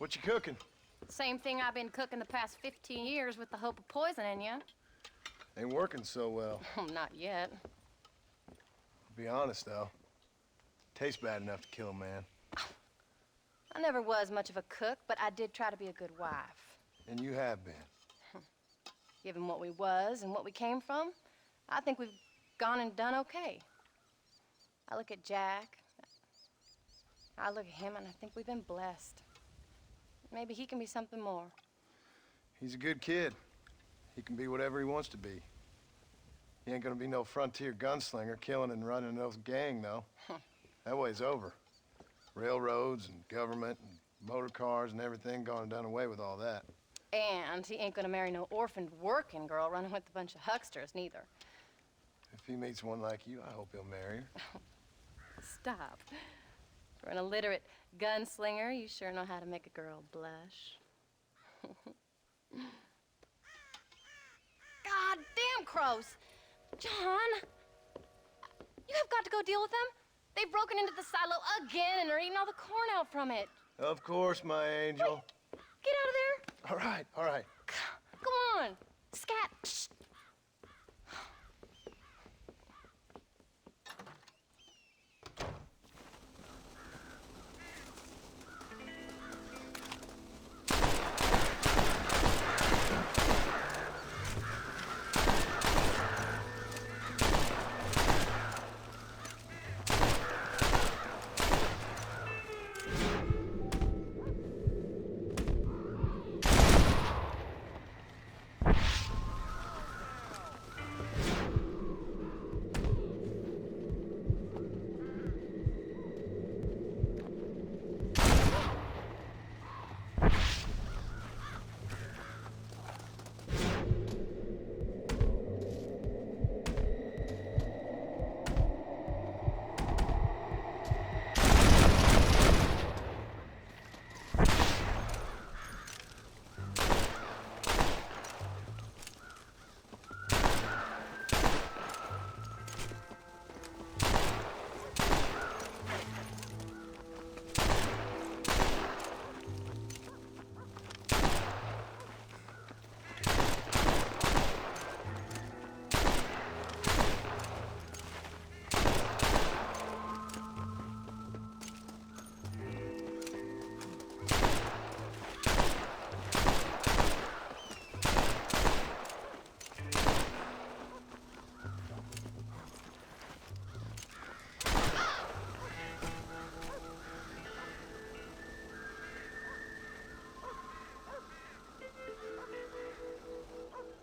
What you cooking? Same thing I've been cooking the past 15 years with the hope of poisoning you. Ain't working so well. Not yet. I'll be honest, though. Tastes bad enough to kill a man. I never was much of a cook, but I did try to be a good wife. And you have been. Given what we was and what we came from, I think we've gone and done okay. I look at Jack, I look at him, and I think we've been blessed. Maybe he can be something more. He's a good kid. He can be whatever he wants to be. He ain't gonna be no frontier gunslinger killing and running those gang, though. That way's over. Railroads and government and motor cars and everything gone and done away with all that. And he ain't gonna marry no orphaned working girl running with a bunch of hucksters, neither. If he meets one like you, I hope he'll marry her. Stop. For an illiterate gunslinger, you sure know how to make a girl blush. God damn crows! John! You have got to go deal with them. They've broken into the silo again and are eating all the corn out from it. Of course, my angel. Wait, get out of there. All right, all right. Come on. Scat. Shh.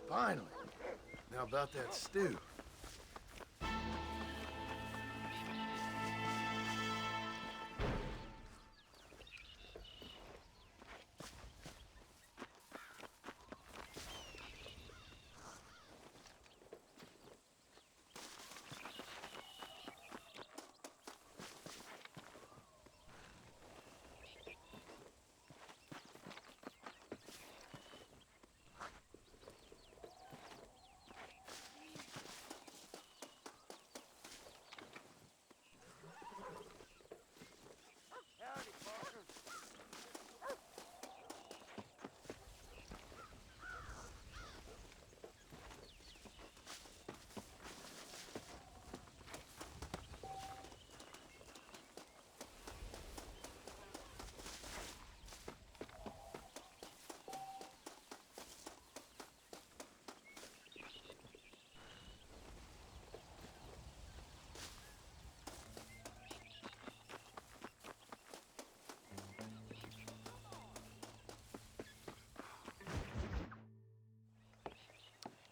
Finally. Now about that stew.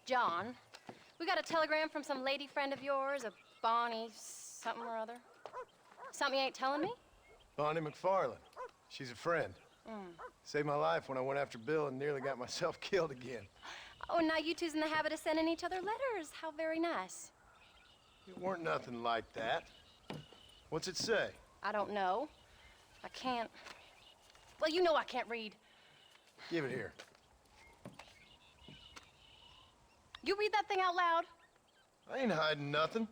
John, we got a telegram from some lady friend of yours, a Bonnie something or other. Something you ain't telling me? Bonnie McFarland. She's a friend. Saved my life when I went after Bill and nearly got myself killed again. Oh, now you two's in the habit of sending each other letters. How very nice. It weren't nothing like that. What's it say? I don't know. I can't. Well, you know I can't read. Give it here. You read that thing out loud? I ain't hiding nothing.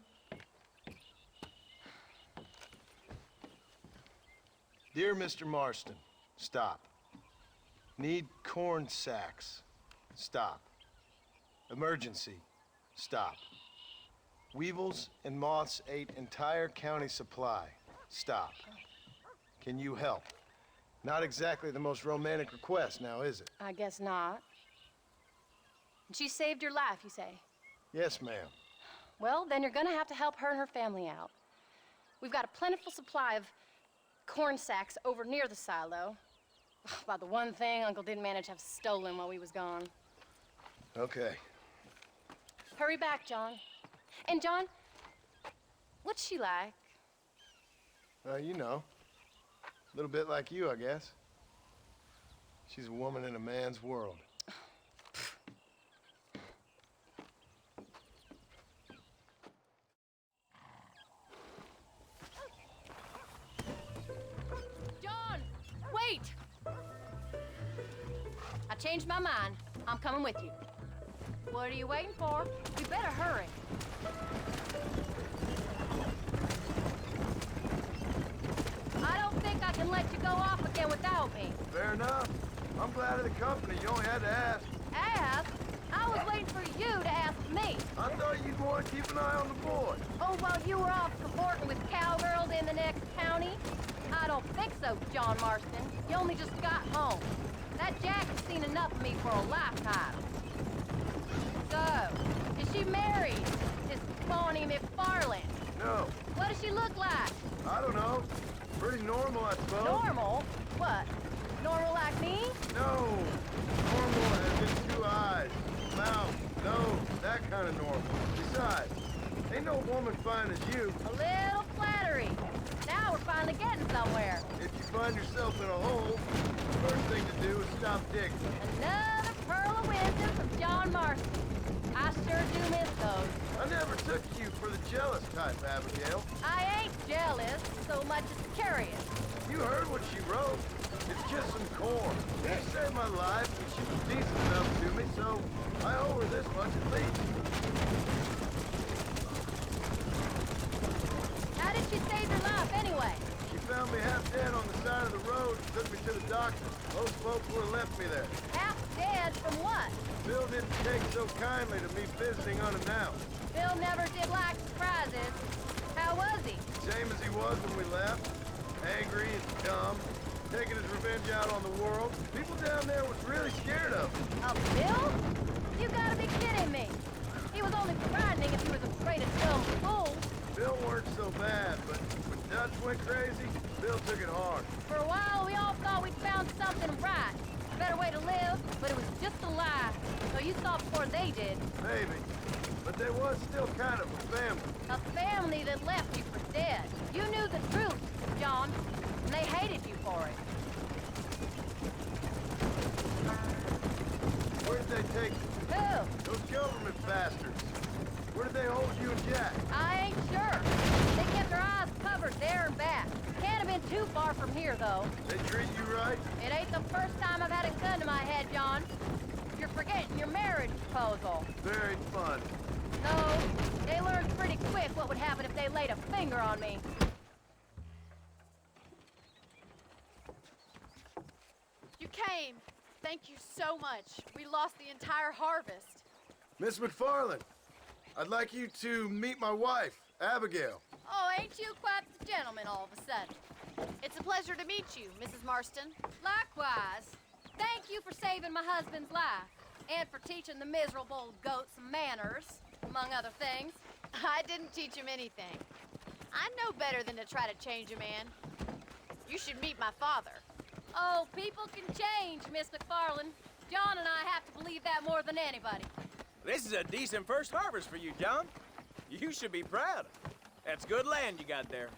Dear Mr. Marston, stop. Need corn sacks. Stop. Emergency. Stop. Weevils and moths ate entire county supply. Stop. Can you help? Not exactly the most romantic request now, is it? I guess not. She saved your life, you say? Yes, ma'am. Well, then you're gonna have to help her and her family out. We've got a plentiful supply of corn sacks over near the silo. About the one thing Uncle didn't manage to have stolen while we was gone. Okay. Hurry back, John. And John, what's she like? You know. A little bit like you, I guess. She's a woman in a man's world. John, wait! I changed my mind. I'm coming with you. What are you waiting for? We better hurry. I don't think I can let you go off again without me. Fair enough. I'm glad of the company. You only had to ask. Ask? I was waiting for you to ask me. I thought you'd want to keep an eye on the boy. Oh, while you were off cavorting with cowgirls in the next county? I don't think so, John Marston. You only just got home. That Jack has seen enough of me for a lifetime. So, is she married? This Bonnie McFarland? No, What does she look like? I don't know. Pretty normal, I suppose. Normal? What? Normal like me? No. Normal as in 2 eyes, mouth, nose, that kind of normal. Besides, ain't no woman fine as you. A little flattery. Now we're finally getting somewhere. If you find yourself in a hole, the first thing to do is stop digging. Another pearl of wisdom from John Marston. I sure do miss those. I never took you for the jealous type, Abigail. I ain't jealous so much as curious. You heard what she wrote. It's just some corn. She saved my life, and she was decent enough to me, so I owe her this much at least. How did she save your life anyway? She found me half dead on the side of the road and took me to the doctor. Most folks would have left me there. Half dead from what? Bill didn't take so kindly to me visiting unannounced. Bill never did like surprises. How was he? Same as he was when we left. Angry and dumb. Taking his revenge out on the world. People down there was really scared of him. A Bill? You gotta be kidding me. He was only frightening if he was afraid of dumb fools. Bill weren't so bad, but when Dutch went crazy, Bill took it hard. For a while, we all thought we'd found something right. A better way to live, but it was just a lie. So you saw before they did. Maybe. But they was still kind of a family. A family that left you for dead. You knew the truth, John, and they hated you for it. Where did they take you? Who? Those government bastards. Where did they hold you and Jack? I ain't sure. They kept their eyes covered there and back. Can't have been too far from here, though. They treat you right? It ain't the first time I've had a gun to my head, John. You're forgetting your marriage proposal. Very fun. No, they learned pretty quick what would happen if they laid a finger on me. You came. Thank you so much. We lost the entire harvest. Miss McFarland, I'd like you to meet my wife, Abigail. Oh, ain't you quite the gentleman all of a sudden? It's a pleasure to meet you, Mrs. Marston. Likewise. Thank you for saving my husband's life. And for teaching the miserable goat some manners, among other things. I didn't teach him anything. I know better than to try to change a man. You should meet my father. Oh, people can change, Miss McFarland. John and I have to believe that more than anybody. This is a decent first harvest for you, John. You should be proud. That's good land you got there.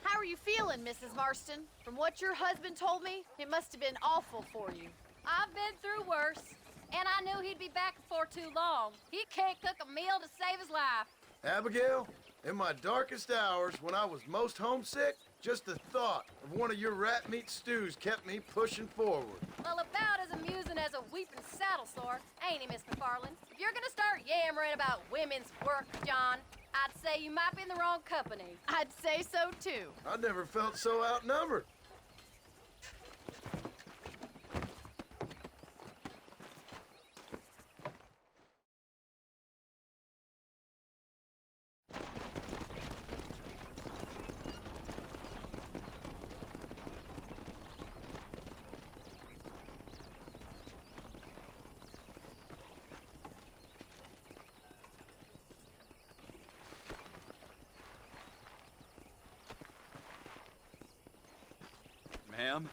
How are you feeling, Mrs. Marston? From what your husband told me, it must have been awful for you. I've been through worse, and I knew he'd be back before too long. He can't cook a meal to save his life. Abigail, in my darkest hours, when I was most homesick, just the thought of one of your rat meat stews kept me pushing forward. Well, about as amusing as a weeping saddle sore, ain't he, Miss McFarland? If you're gonna start yammering about women's work, John, I'd say you might be in the wrong company. I'd say so, too. I never felt so outnumbered. ma'am.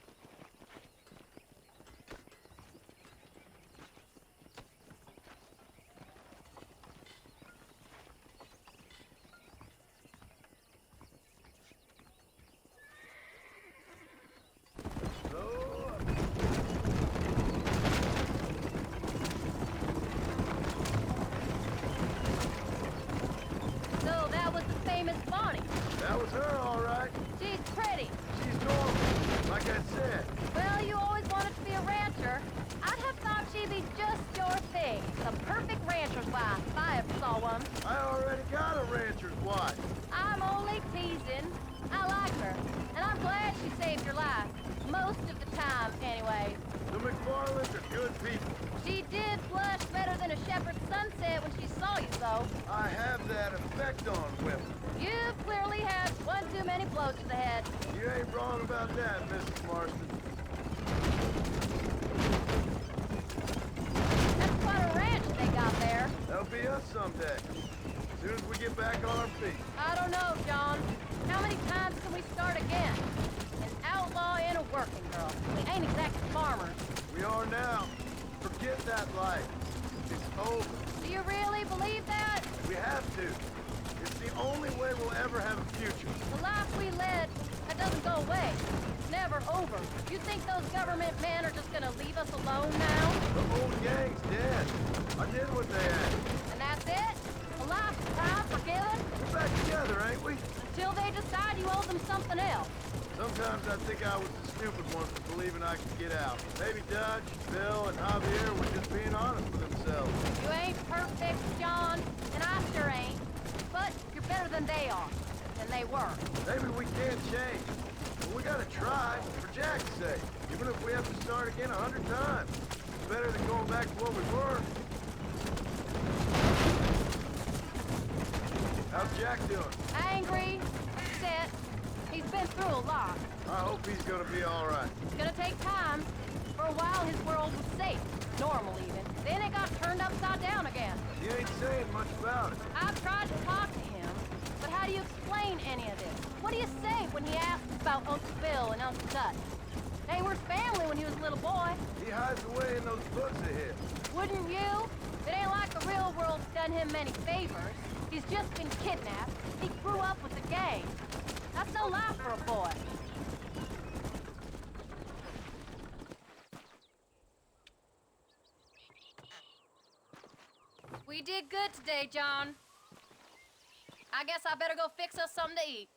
So that was the famous Bonnie. That was her, all right. She's pretty. She's normal, like I said. Well, you always wanted to be a rancher. I'd have thought she'd be just your thing. The perfect rancher's wife, if I ever saw one. I already got a rancher's wife. I'm only teasing. I like her, and I'm glad she saved your life. Most of the time, anyway. The McFarlands are good people. She did blush better than a shepherd's sunset when she saw you, though. I have that effect on women. You've clearly had one too many blows to the head. You ain't wrong about that, Mrs. Marston. That's quite a ranch they got there. That'll be us someday. As soon as we get back on our feet. I don't know, John. How many times can we start again? An outlaw and a working girl. We ain't exactly farmers. We are now. Forget that life. It's over. Do you really believe that? We have to. It's the only way we'll ever have a future. The life we led, that doesn't go away. It's never over. You think those government men are just gonna leave us alone now? The whole gang's dead. I did what they asked. And that's it? A life proud, forgiven? We're back together, ain't we? Until they decide you owe them something else. Sometimes I think I was the stupid one for believing I could get out. Maybe Dutch, Bill, and Javier were just being honest with themselves. You ain't perfect, John, and I sure ain't. But you're better than they are. Than they were. Maybe we can't change. But we gotta try, for Jack's sake. Even if we have to start again 100 times. It's better than going back to what we were. How's Jack doing? Angry, upset. He's been through a lot. I hope he's gonna be all right. It's gonna take time. For a while, his world was safe. Normal, even. Then it got turned upside down again. You ain't saying much about it. I've tried to talk to him, but how do you explain any of this? What do you say when he asks about Uncle Bill and Uncle Dutch? They were family when he was a little boy. He hides away in those books of his. Wouldn't you? It ain't like the real world's done him many favors. He's just been kidnapped. He grew up with the gang. That's no life for a boy. We did good today, John. I guess I better go fix us something to eat.